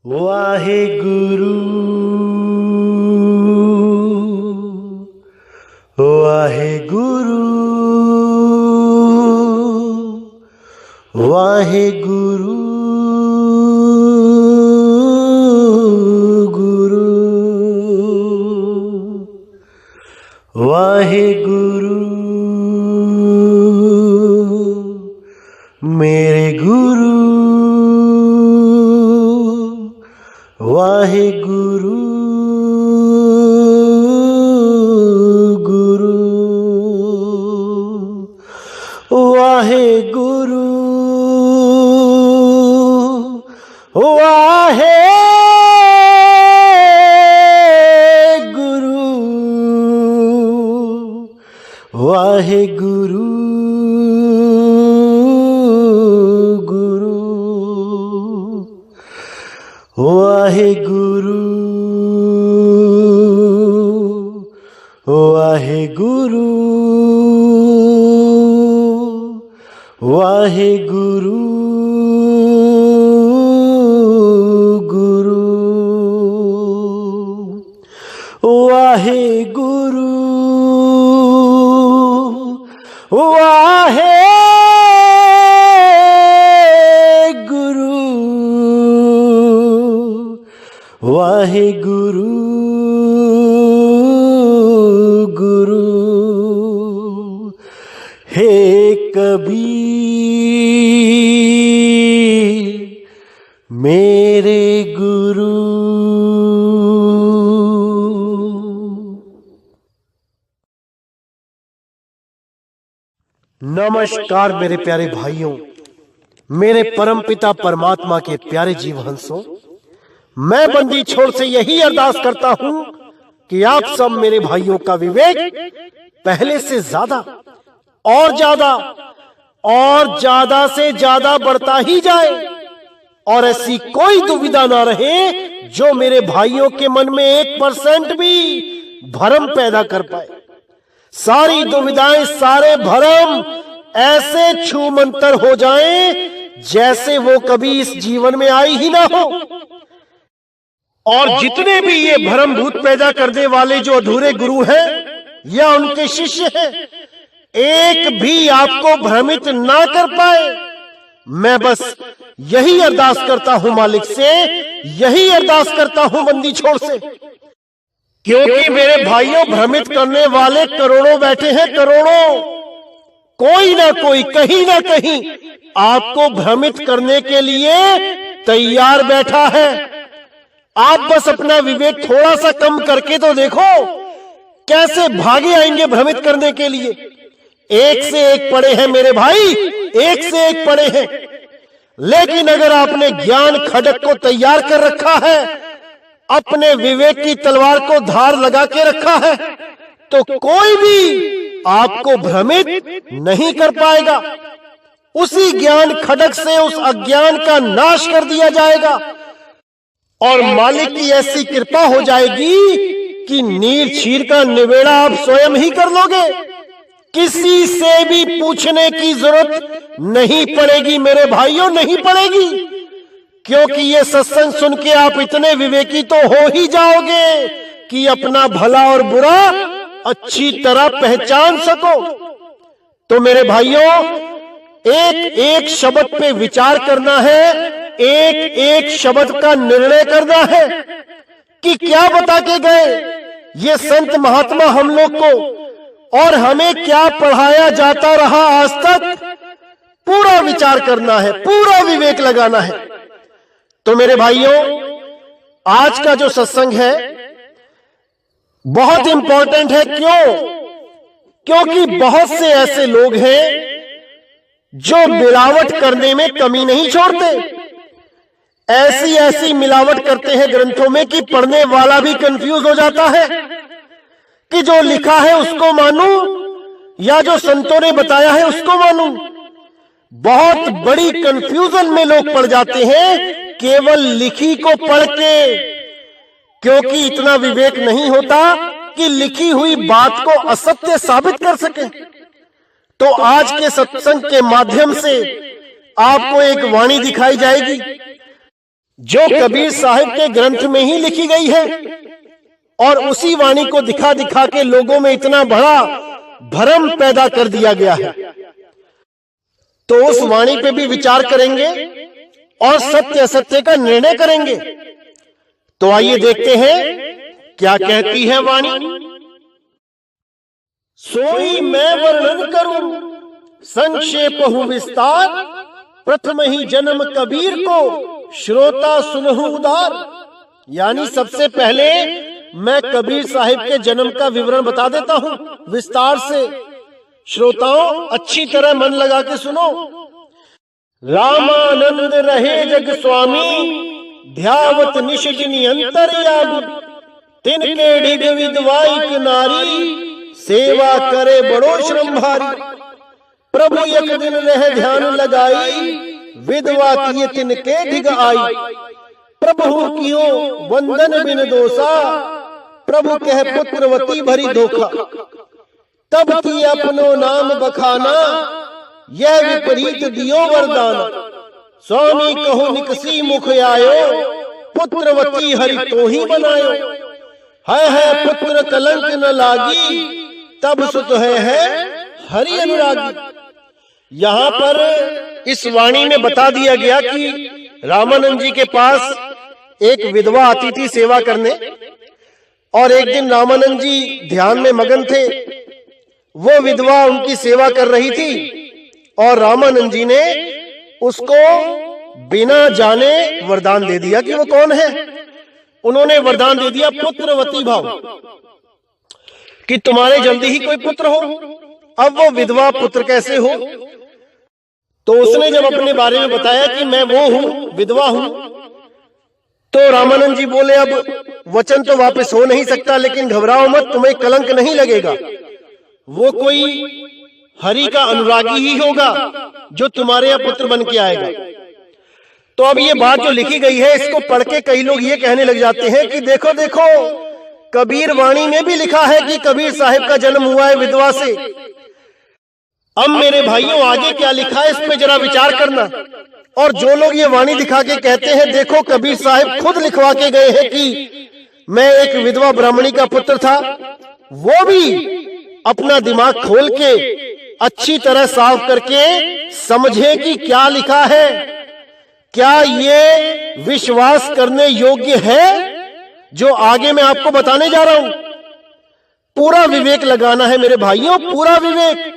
वाहेगुरु वाहेगुरु वाहेगुरु गुरु वाहेगुरु मेरे गुरु वाहेगुरु गुरु वाहेगुरु वाहेगुरु गुरु वाहेगुरु वाहेगुरु वाहेगुरु गुरु वाहेगुरु वाहेगुरु गुरु हे कबीर मेरे गुरु। नमस्कार मेरे प्यारे भाइयों, मेरे परमपिता परमात्मा के प्यारे जीव हंसों, मैं बंदी छोड़ से यही अरदास करता हूं कि आप सब मेरे भाइयों का विवेक पहले से ज्यादा और ज्यादा से ज्यादा बढ़ता ही जाए और ऐसी कोई दुविधा ना रहे जो मेरे भाइयों के मन में 1% भी भ्रम पैदा कर पाए। सारी दुविधाएं, सारे भ्रम ऐसे छूमंतर हो जाएं जैसे वो कभी इस जीवन में आई ही ना हो। और जितने भी ये भ्रम भूत पैदा करने वाले जो अधूरे गुरु हैं या उनके शिष्य हैं, एक भी आपको भ्रमित ना कर पाए। मैं बस यही अरदास करता हूं मालिक से, यही अरदास करता हूं बंदी छोड़ से, क्योंकि मेरे भाइयों भ्रमित करने वाले करोड़ों बैठे हैं, करोड़ों। कोई ना कोई कहीं ना कहीं आपको भ्रमित करने के लिए तैयार बैठा है। आप बस अपना विवेक थोड़ा सा कम करके तो देखो, कैसे भागे आएंगे भ्रमित करने के लिए। एक से एक पड़े हैं मेरे भाई, एक से एक पड़े हैं। लेकिन अगर आपने ज्ञान खड्ग को तैयार कर रखा है, अपने विवेक की तलवार को धार लगा के रखा है, तो कोई भी आपको भ्रमित नहीं कर पाएगा। उसी ज्ञान खड्ग से उस अज्ञान का नाश कर दिया जाएगा और मालिक की ऐसी कृपा हो जाएगी कि नीर चीर का निबेड़ा आप स्वयं ही कर लोगे। किसी से भी पूछने की जरूरत नहीं पड़ेगी मेरे भाइयों, नहीं पड़ेगी, क्योंकि ये सत्संग सुन के आप इतने विवेकी तो हो ही जाओगे कि अपना भला और बुरा अच्छी तरह पहचान सको। तो मेरे भाइयों, एक एक शब्द पे विचार करना है, एक एक शब्द का निर्णय करना है कि क्या बता के गए ये संत महात्मा हम लोग को, और हमें क्या पढ़ाया जाता रहा आज तक। पूरा विचार करना है, पूरा विवेक लगाना है। तो मेरे भाइयों, आज का जो सत्संग है बहुत इंपॉर्टेंट है। क्यों? क्योंकि बहुत से ऐसे लोग हैं जो मिलावट करने में कमी नहीं छोड़ते। ऐसी ऐसी मिलावट करते हैं ग्रंथों में कि पढ़ने वाला भी कंफ्यूज हो जाता है कि जो लिखा है उसको मानूं या जो संतों ने बताया है उसको मानूं। बहुत बड़ी कंफ्यूजन में लोग पड़ जाते हैं केवल लिखी को पढ़ के, क्योंकि इतना विवेक नहीं होता कि लिखी हुई बात को असत्य साबित कर सके। तो आज के सत्संग के माध्यम से आपको एक वाणी दिखाई जाएगी जो कबीर साहिब के ग्रंथ में ही लिखी गई है, और उसी वाणी को दिखा दिखा के लोगों में इतना बड़ा भ्रम पैदा कर दिया गया है। तो उस वाणी पे भी विचार करेंगे और सत्य असत्य का निर्णय करेंगे। तो आइए देखते हैं क्या कहती है वाणी। सोई मैं वर्णन करूं संक्षेप हूं विस्तार, प्रथम ही जन्म कबीर को श्रोता सुनहु उदार। यानी सबसे पहले मैं कबीर साहिब के जन्म का विवरण बता देता हूं विस्तार से। श्रोताओं अच्छी तरह मन लगा के सुनो। रामानंद रहे जग स्वामी, ध्यावत निश जिनि अंतर्यामी, तिनके ढिग विधवाई नारी, सेवा करे बड़ो श्रम भारी। प्रभु एक दिन रह ध्यान लगाई, विधवा किए तिनके ढिग आई। प्रभु कियो वंदन बिन दोसा, प्रभु कह पुत्रवती भरी धोखा। तब की अपनो नाम बखाना, यह विपरीत दियो वरदान। स्वामी कहो निकसी मुख आयो, पुत्रवती हरि तो ही बनायो। है पुत्र कलंक न लागी, तब सुत है हरि अनुरागी। यहाँ पर इस वाणी में बता दिया गया कि रामानंद जी के पास एक विधवा आती थी सेवा करने, और एक दिन रामानंद जी ध्यान में मगन थे। वो विधवा उनकी सेवा कर रही थी और रामानंद जी ने उसको बिना जाने वरदान दे दिया कि वो कौन है। उन्होंने वरदान दे दिया पुत्रवती भाव, कि तुम्हारे जल्दी ही कोई पुत्र हो। अब वो विधवा पुत्र कैसे हो? तो उसने जब अपने बारे में बताया कि मैं वो हूं, विधवा हूं, तो रामानंद जी बोले अब वचन तो वापस हो नहीं सकता, लेकिन घबराओ मत, तुम्हें कलंक नहीं लगेगा। वो कोई हरि का अनुरागी ही होगा जो तुम्हारे यहाँ पुत्र बन के आएगा। तो अब ये बात जो लिखी गई है, इसको पढ़ के कई लोग ये कहने लग जाते हैं कि देखो देखो, कबीर वाणी में भी लिखा है कि कबीर साहिब का जन्म हुआ है विधवा से। अब मेरे भाइयों आगे क्या लिखा है इस पे जरा विचार करना। और जो लोग ये वाणी दिखा के कहते हैं देखो कबीर साहिब खुद लिखवा के गए हैं कि मैं एक विधवा ब्राह्मणी का पुत्र था, वो भी अपना दिमाग खोल के अच्छी तरह साफ करके समझे कि क्या लिखा है, क्या ये विश्वास करने योग्य है जो आगे मैं आपको बताने जा रहा हूं। पूरा विवेक लगाना है मेरे भाइयों, पूरा विवेक,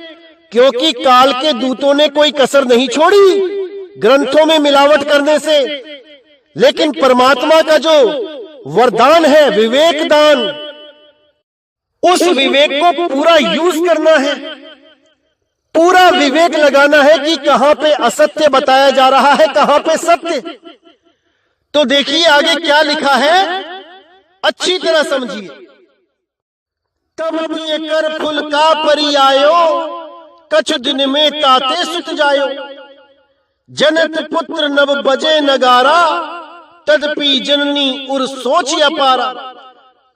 क्योंकि काल के दूतों ने कोई कसर नहीं छोड़ी ग्रंथों में मिलावट करने से। लेकिन परमात्मा का जो वरदान है विवेक दान, उस विवेक को पूरा यूज करना है, पूरा विवेक लगाना है कि कहां पे असत्य बताया जा रहा है, कहां पे सत्य। तो देखिए आगे क्या लिखा है, अच्छी तरह समझिए। तब किए कर फुल का परी आयो, कछु दिन में ताते सुत जायो। जनत पुत्र नव बजे नगारा, तदपि जननी उर सोच अपारा।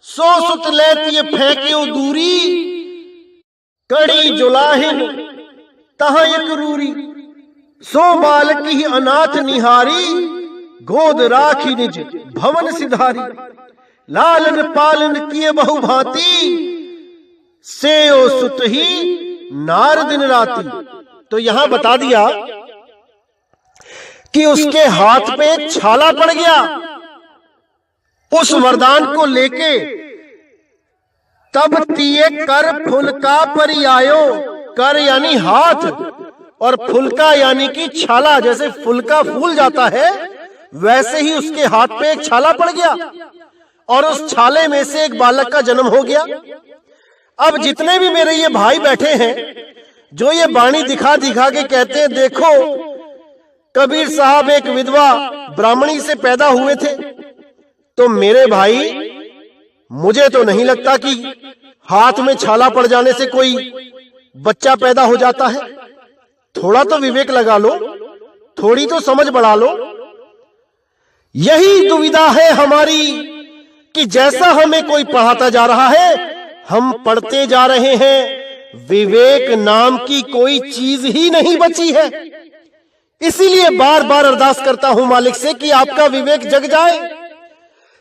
सो सुत लेती फेंक्यो दूरी, कड़ी जुलाहिन तहा एक रूरी। सो बालक ही अनाथ निहारी, गोद राखी निज भवन सिधारी। लालन पालन किए बहु भांति, सेओ सुत ही नार दिन राती। तो यहां बता दिया कि उसके हाथ पे एक छाला पड़ गया उस वरदान को लेके। तब तिये कर फुलका परी आयो, कर यानी हाथ और फुलका यानी कि छाला। जैसे फुलका फूल जाता है वैसे ही उसके हाथ पे एक छाला पड़ गया और उस छाले में से एक बालक का जन्म हो गया। अब जितने भी मेरे ये भाई बैठे हैं जो ये वाणी दिखा दिखा के कहते हैं देखो कबीर साहब एक विधवा ब्राह्मणी से पैदा हुए थे, तो मेरे भाई मुझे तो नहीं लगता कि हाथ में छाला पड़ जाने से कोई बच्चा पैदा हो जाता है। थोड़ा तो विवेक लगा लो, थोड़ी तो समझ बढ़ा लो। यही दुविधा है हमारी कि जैसा हमें कोई पढ़ाता जा रहा है हम पढ़ते जा रहे हैं, विवेक नाम की कोई चीज ही नहीं बची है। इसीलिए बार बार अरदास करता हूं मालिक से कि आपका विवेक जग जाए।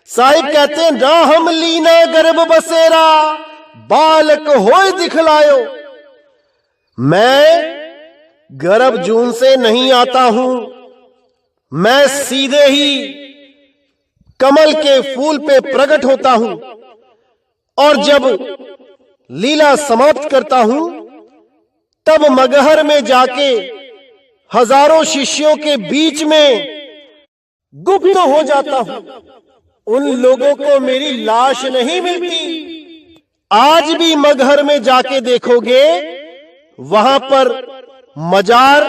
साहिब कहते हैं, ना हम लीना गर्भ बसेरा बालक होए दिखलायो। मैं गर्भ जून से नहीं आता हूं, मैं सीधे ही कमल के फूल पे प्रकट होता हूं और जब लीला समाप्त करता हूं तब मगहर में जाके हजारों शिष्यों के बीच में गुप्त हो जाता हूं। उन लोगों को मेरी लाश नहीं मिलती। आज भी मगहर में जाके देखोगे, वहां पर मजार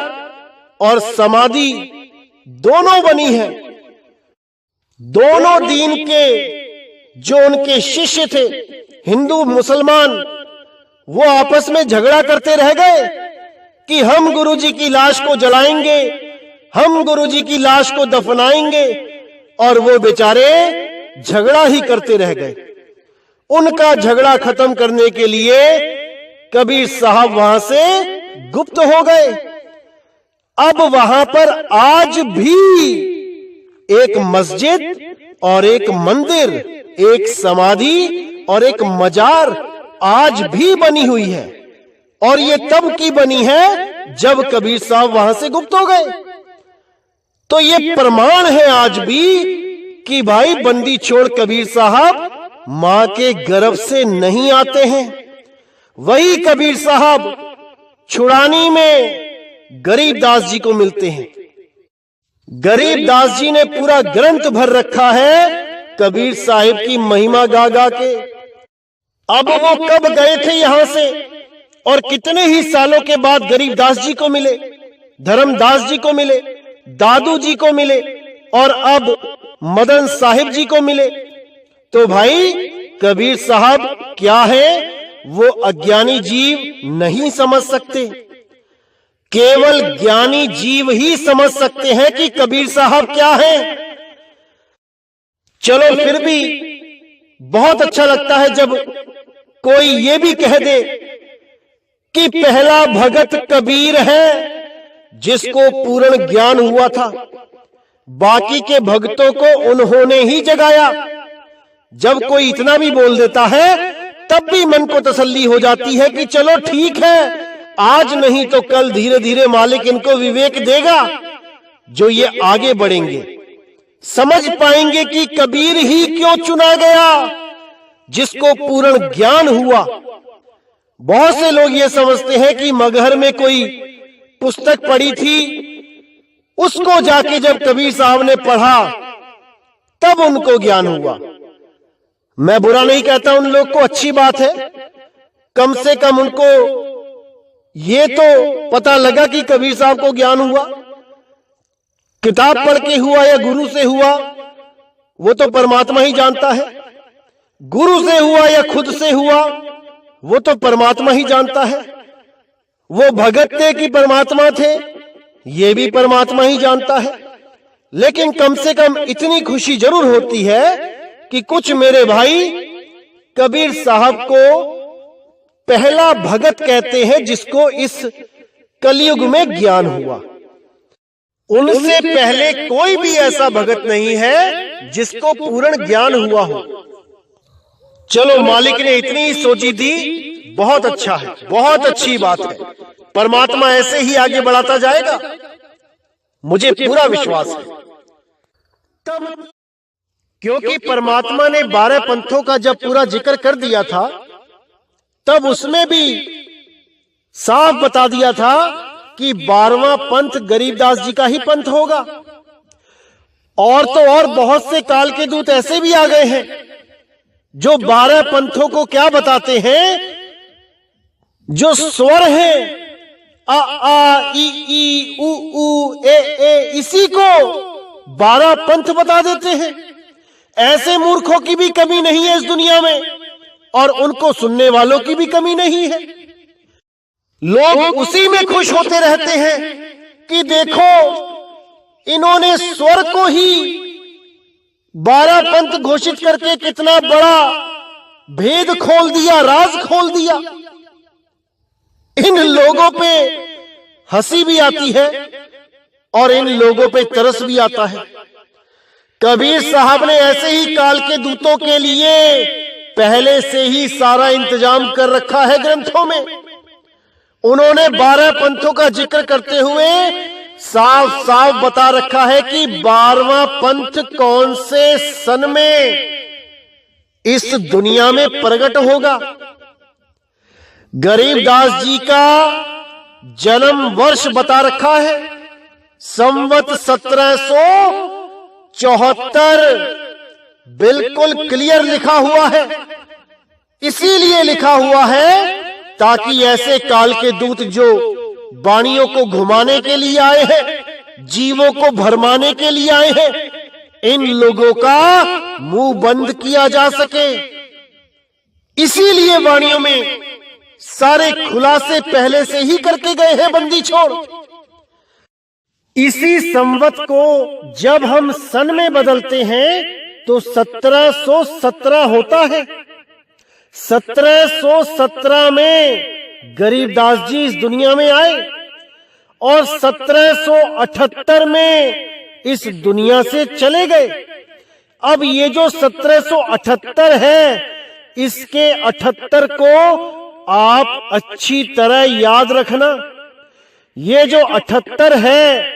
और समाधि दोनों बनी है। दोनों दीन के जो उनके शिष्य थे, हिंदू मुसलमान, वो आपस में झगड़ा करते रह गए कि हम गुरुजी की लाश को जलाएंगे, हम गुरुजी की लाश को दफनाएंगे, और वो बेचारे झगड़ा ही करते रह गए। उनका झगड़ा खत्म करने के लिए कबीर साहब वहां से गुप्त हो गए। अब वहां पर आज भी एक मस्जिद और एक मंदिर, एक समाधि और एक मजार आज भी बनी हुई है, और ये तब की बनी है जब कबीर साहब वहां से गुप्त हो गए। तो ये प्रमाण है आज भी कि भाई बंदी छोड़ कबीर साहब मां के गर्भ से नहीं आते हैं। वही कबीर साहब छुड़ानी में गरीबदास जी को मिलते हैं। गरीबदास जी ने पूरा ग्रंथ भर रखा है कबीर साहिब की महिमा गा गा के। अब वो कब गए थे यहां से और कितने ही सालों के बाद गरीबदास जी को मिले, धर्मदास जी को मिले, दादू जी को मिले और अब मदन साहिब जी को मिले। तो भाई कबीर साहब क्या है वो अज्ञानी जीव नहीं समझ सकते। केवल ज्ञानी जीव ही समझ सकते हैं कि कबीर साहब क्या है। चलो फिर भी बहुत अच्छा लगता है जब कोई ये भी कह दे कि पहला भगत कबीर है जिसको पूर्ण ज्ञान हुआ था, बाकी के भक्तों को उन्होंने ही जगाया। जब कोई इतना भी बोल देता है तब भी मन को तसल्ली हो जाती है कि चलो ठीक है, आज नहीं तो कल धीरे धीरे मालिक इनको विवेक देगा, जो ये आगे बढ़ेंगे, समझ पाएंगे कि कबीर ही क्यों चुना गया जिसको पूर्ण ज्ञान हुआ। बहुत से लोग ये समझते हैं कि मगहर में कोई पुस्तक पढ़ी थी, उसको जाके जब कबीर साहब ने पढ़ा तब उनको ज्ञान हुआ। मैं बुरा नहीं कहता उन लोग को, अच्छी बात है, कम से कम उनको ये तो पता लगा कि कबीर साहब को ज्ञान हुआ। किताब पढ़ के हुआ या गुरु से हुआ वो तो परमात्मा ही जानता है। गुरु से हुआ या खुद से हुआ वो तो परमात्मा ही जानता है। वो भगत थे कि परमात्मा थे ये भी परमात्मा ही जानता है। लेकिन कम से कम इतनी खुशी जरूर होती है कि कुछ मेरे भाई कबीर साहब को पहला भगत कहते हैं जिसको इस कलयुग में ज्ञान हुआ। उनसे पहले कोई भी ऐसा भगत नहीं है जिसको पूर्ण ज्ञान हुआ हो। चलो मालिक ने इतनी सोची दी, बहुत अच्छा है, बहुत अच्छी बात है। परमात्मा ऐसे ही आगे बढ़ाता जाएगा, मुझे पूरा विश्वास है। तब क्योंकि परमात्मा ने 12 पंथों का जब पूरा जिक्र कर दिया था तब उसमें भी साफ बता दिया था कि 12वां पंथ गरीबदास जी का ही पंथ होगा। और तो और बहुत से काल के दूत ऐसे भी आ गए हैं जो 12 पंथों को क्या बताते हैं, जो स्वर हैं आ आ ई ई उ उ ए ए, इसी को 12 पंथ बता देते हैं। ऐसे मूर्खों की भी कमी नहीं है इस दुनिया में, और उनको सुनने वालों की भी कमी नहीं है। लोग उसी में खुश होते रहते हैं कि देखो इन्होंने स्वर को ही 12 पंथ घोषित करके कितना बड़ा भेद खोल दिया, राज खोल दिया। इन लोगों पे हंसी भी आती है और इन लोगों पे तरस भी आता है। कबीर साहब ने ऐसे ही काल के दूतों के लिए पहले से ही सारा इंतजाम कर रखा है ग्रंथों में। उन्होंने 12 पंथों का जिक्र करते हुए साफ साफ बता रखा है कि 12वां पंथ कौन से सन में इस दुनिया में प्रकट होगा। गरीबदास जी का जन्म वर्ष बता रखा है, संवत 1774 बिल्कुल क्लियर लिखा हुआ है। इसीलिए लिखा हुआ है ताकि ऐसे काल के दूत जो वाणियों को घुमाने के लिए आए हैं, जीवों को भरमाने के लिए आए हैं, इन लोगों का मुंह बंद किया जा सके। इसीलिए वाणियों में सारे खुलासे पहले से ही करके गए हैं बंदी छोड़। इसी संवत को जब हम सन में बदलते हैं तो 1717 होता है। 1717 में गरीबदास जी इस दुनिया में आए और 1778 में इस दुनिया से चले गए। अब ये जो 1778 है, इसके 78 को आप अच्छी तरह याद रखना। ये जो 78 है,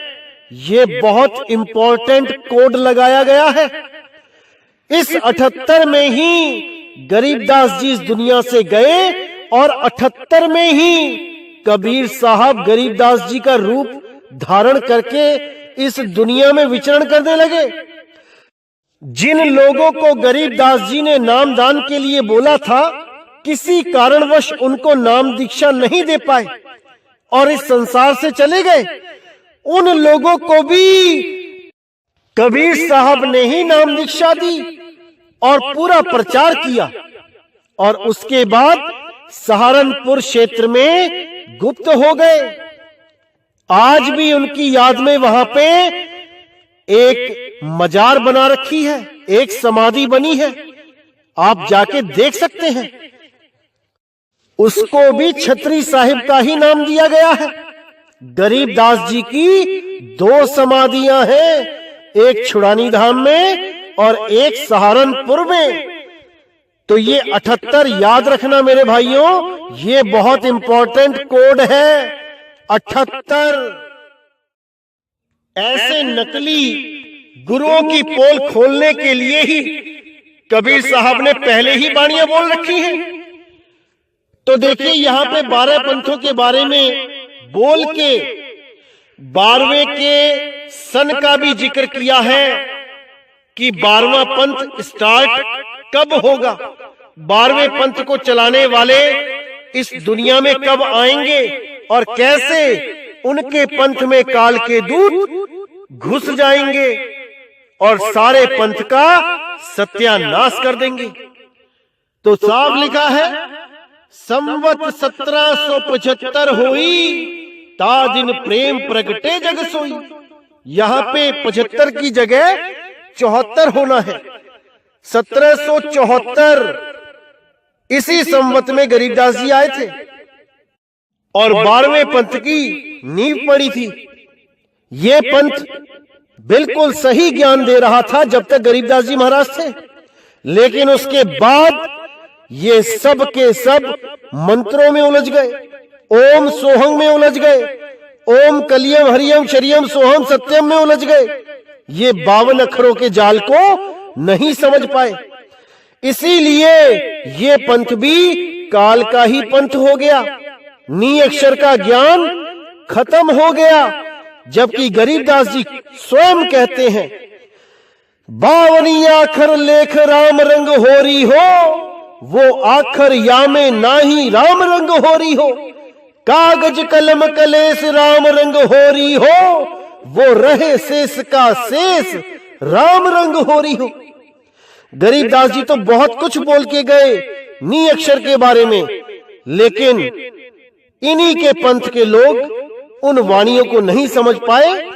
ये बहुत इंपॉर्टेंट कोड लगाया गया है। इस 78 में ही गरीबदास जी इस दुनिया से गए और 78 में ही कबीर साहब गरीबदास जी का रूप धारण करके इस दुनिया में विचरण करने लगे। जिन लोगों को गरीबदास जी ने नामदान के लिए बोला था, किसी कारणवश उनको नाम दीक्षा नहीं दे पाए और इस संसार से चले गए। उन लोगों को भी कबीर साहब ने ही नाम दीक्षा दी और पूरा प्रचार किया और उसके बाद सहारनपुर क्षेत्र में गुप्त हो गए। आज भी उनकी याद में वहां पे एक मजार बना रखी है, एक समाधि बनी है, आप जाके देख सकते हैं। उसको भी छतरी साहिब का ही नाम दिया गया है। गरीबदास जी की 2 समाधियां हैं, एक छुड़ानी धाम में और एक सहारनपुर में। तो ये 78 याद रखना मेरे भाइयों, ये बहुत इंपॉर्टेंट कोड है 78। ऐसे नकली गुरुओं की पोल खोलने के लिए ही कबीर साहब ने पहले ही वाणियां बोल रखी हैं। तो देखिए यहां पे 12 पंथों के बारे में बोल के 12वें के सन का भी जिक्र किया है कि 12वां पंथ स्टार्ट कब होगा, 12वें पंथ को चलाने वाले इस दुनिया में कब आएंगे और कैसे उनके पंथ में काल के दूत घुस जाएंगे और सारे पंथ का सत्यानाश कर देंगे। तो साफ लिखा है, संवत 1775 हुई ता दिन प्रेम प्रगटे जग सोई। यहाँ पे 75 की जगह 74 होना है। 1774 इसी संवत में गरीबदास जी आए थे और 12वें पंथ की नींव पड़ी थी। ये पंथ बिल्कुल सही ज्ञान दे रहा था जब तक गरीबदास जी महाराज थे, लेकिन उसके बाद ये सब के सब मंत्रों में उलझ गए, ओम सोहम में उलझ गए, ओम कलियम हरियम शरियम सोहम सत्यम में उलझ गए। ये 52 अक्षरों के जाल को नहीं समझ पाए। इसीलिए ये पंथ भी काल का ही पंथ हो गया, नी अक्षर का ज्ञान खत्म हो गया। जबकि गरीबदास जी स्वयं कहते हैं, 52 आखर लेख राम रंग होरी हो, वो आखर या में नाही राम रंग होरी हो। कागज कलम कलेस राम रंग होरी हो, वो रहे शेष का शेष राम रंग होरी हो। गरीबदास जी तो बहुत कुछ बोल के गए नी अक्षर के बारे में, लेकिन इन्हीं के पंथ के लोग उन वाणियों को नहीं समझ पाए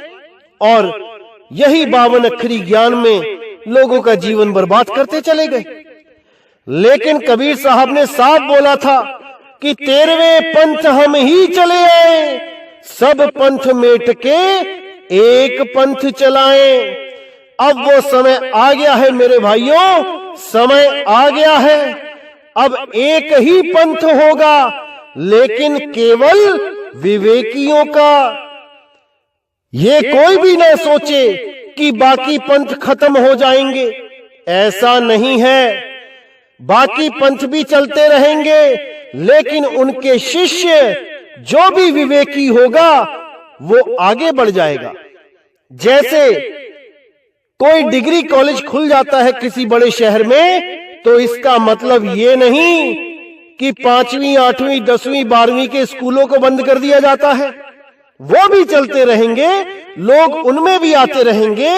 और यही 52 अक्षरी ज्ञान में लोगों का जीवन बर्बाद करते चले गए। लेकिन कबीर साहब ने साफ बोला था कि 13वें पंथ हम ही चले आए, सब पंथ मेट के एक पंथ चलाएं। अब वो समय आ गया है मेरे भाइयों, समय आ गया है। अब एक ही पंथ होगा, लेकिन केवल विवेकियों का। ये कोई भी ना सोचे कि बाकी पंथ खत्म हो जाएंगे, ऐसा नहीं है। बाकी पंथ भी चलते रहेंगे, लेकिन उनके शिष्य जो भी विवेकी होगा वो आगे बढ़ जाएगा। जैसे कोई डिग्री कॉलेज खुल जाता है किसी बड़े शहर में, तो इसका मतलब ये नहीं कि 5वीं, 8वीं, 10वीं, 12वीं के स्कूलों को बंद कर दिया जाता है। वो भी चलते रहेंगे, लोग उनमें भी आते रहेंगे,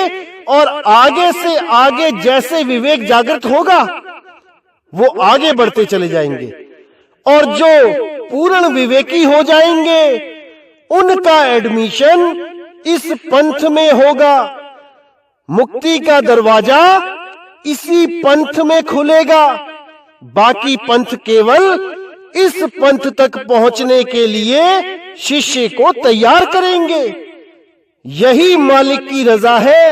और आगे से आगे जैसे विवेक जागृत होगा वो आगे बढ़ते चले जाएंगे। और जो पूर्ण विवेकी हो जाएंगे उनका एडमिशन इस पंथ में होगा। मुक्ति का दरवाजा इसी पंथ में खुलेगा। बाकी पंथ केवल इस पंथ तक पहुंचने के लिए शिष्य को तैयार करेंगे। यही मालिक की रजा है,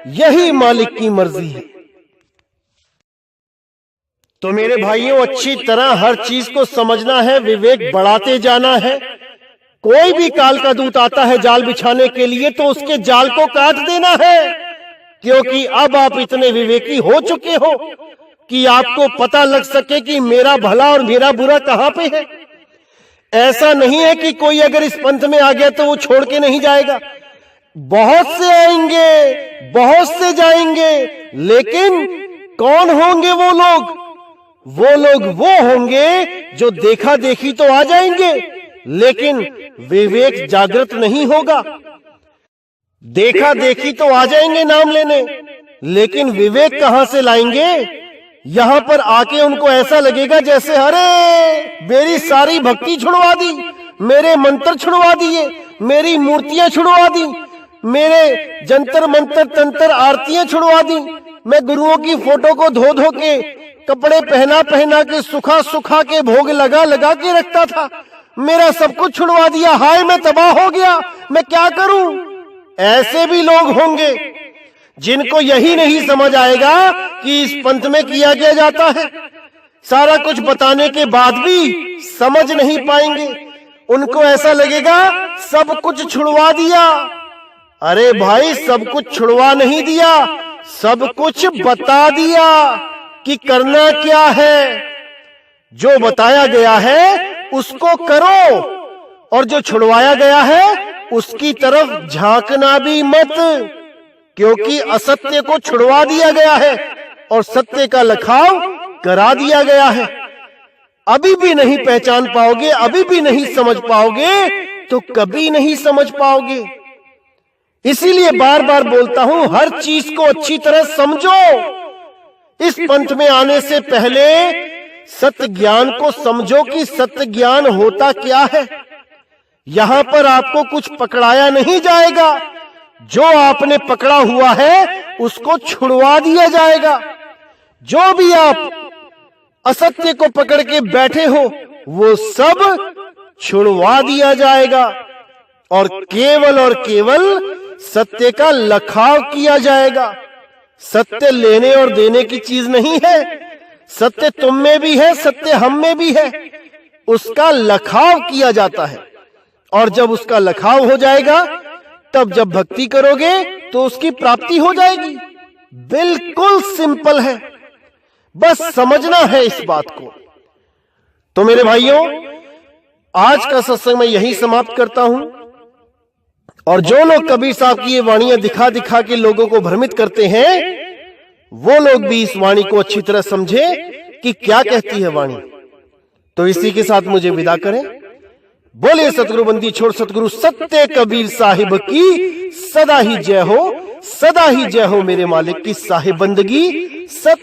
यही मालिक की मर्जी है। तो मेरे भाइयों, अच्छी तरह हर चीज को समझना है, विवेक बढ़ाते जाना है। कोई भी काल का दूत आता है जाल बिछाने के लिए, तो उसके जाल को काट देना है, क्योंकि अब आप इतने विवेकी हो चुके हो कि आपको पता लग सके कि मेरा भला और मेरा बुरा कहां पे है। ऐसा नहीं है कि कोई अगर इस पंथ में आ गया तो वो छोड़ के नहीं जाएगा। बहुत से आएंगे, बहुत से जाएंगे, लेकिन कौन होंगे वो लोग? वो लोग वो होंगे जो देखा देखी तो आ जाएंगे, लेकिन विवेक जागृत नहीं होगा। देखा देखी तो आ जाएंगे नाम लेने, लेकिन विवेक कहां से लाएंगे? यहां पर आके उनको ऐसा लगेगा जैसे अरे मेरी सारी भक्ति छुड़वा दी, मेरे मंत्र छुड़वा दिए, मेरी मूर्तियां छुड़वा दी, मेरे जंतर मंतर तंत्र आरतियां छुड़वा दी, मैं गुरुओं की फोटो को धो धो के, कपड़े पहना पहना के, सुखा सुखा के, भोग लगा लगा के रखता था, मेरा सब कुछ छुड़वा दिया, हाय मैं तबाह हो गया, मैं क्या करूं? ऐसे भी लोग होंगे जिनको यही नहीं समझ आएगा कि इस पंथ में किया क्या जाता है। सारा कुछ बताने के बाद भी समझ नहीं पाएंगे। उनको ऐसा लगेगा सब कुछ छुड़वा दिया। अरे भाई, सब कुछ छुड़वा नहीं दिया, सब कुछ बता दिया कि करना क्या है। जो बताया गया है उसको करो, और जो छुड़वाया गया है उसकी तरफ झांकना भी मत, क्योंकि असत्य को छुड़वा दिया गया है और सत्य का लखाव करा दिया गया है। अभी भी नहीं पहचान पाओगे, अभी भी नहीं समझ पाओगे, तो कभी नहीं समझ पाओगे। इसीलिए बार बार बोलता हूं, हर चीज को अच्छी तरह समझो। इस पंथ में आने से पहले सत्य ज्ञान को समझो कि सत्य ज्ञान होता क्या है। यहां पर आपको कुछ पकड़ाया नहीं जाएगा, जो आपने पकड़ा हुआ है उसको छुड़वा दिया जाएगा। जो भी आप असत्य को पकड़ के बैठे हो वो सब छुड़वा दिया जाएगा, और केवल सत्य का लखाव किया जाएगा। सत्य लेने और देने की चीज नहीं है, सत्य तुम में भी है, सत्य हम में भी है, उसका लखाव किया जाता है। और जब उसका लखाव हो जाएगा, तब जब भक्ति करोगे तो उसकी प्राप्ति हो जाएगी। बिल्कुल सिंपल है, बस समझना है इस बात को। तो मेरे भाइयों, आज का सत्संग मैं यही समाप्त करता हूं। और जो लोग कबीर साहब की ये वाणियां दिखा दिखा के लोगों को भ्रमित करते हैं, वो लोग भी इस वाणी को अच्छी तरह समझे कि क्या कहती है वाणी। तो इसी के साथ मुझे विदा करें। बोले सतगुरु बंदी छोड़ सतगुरु सत्य कबीर साहिब की सदा ही जय हो, सदा ही जय हो मेरे मालिक की साहिब बंदगी सत।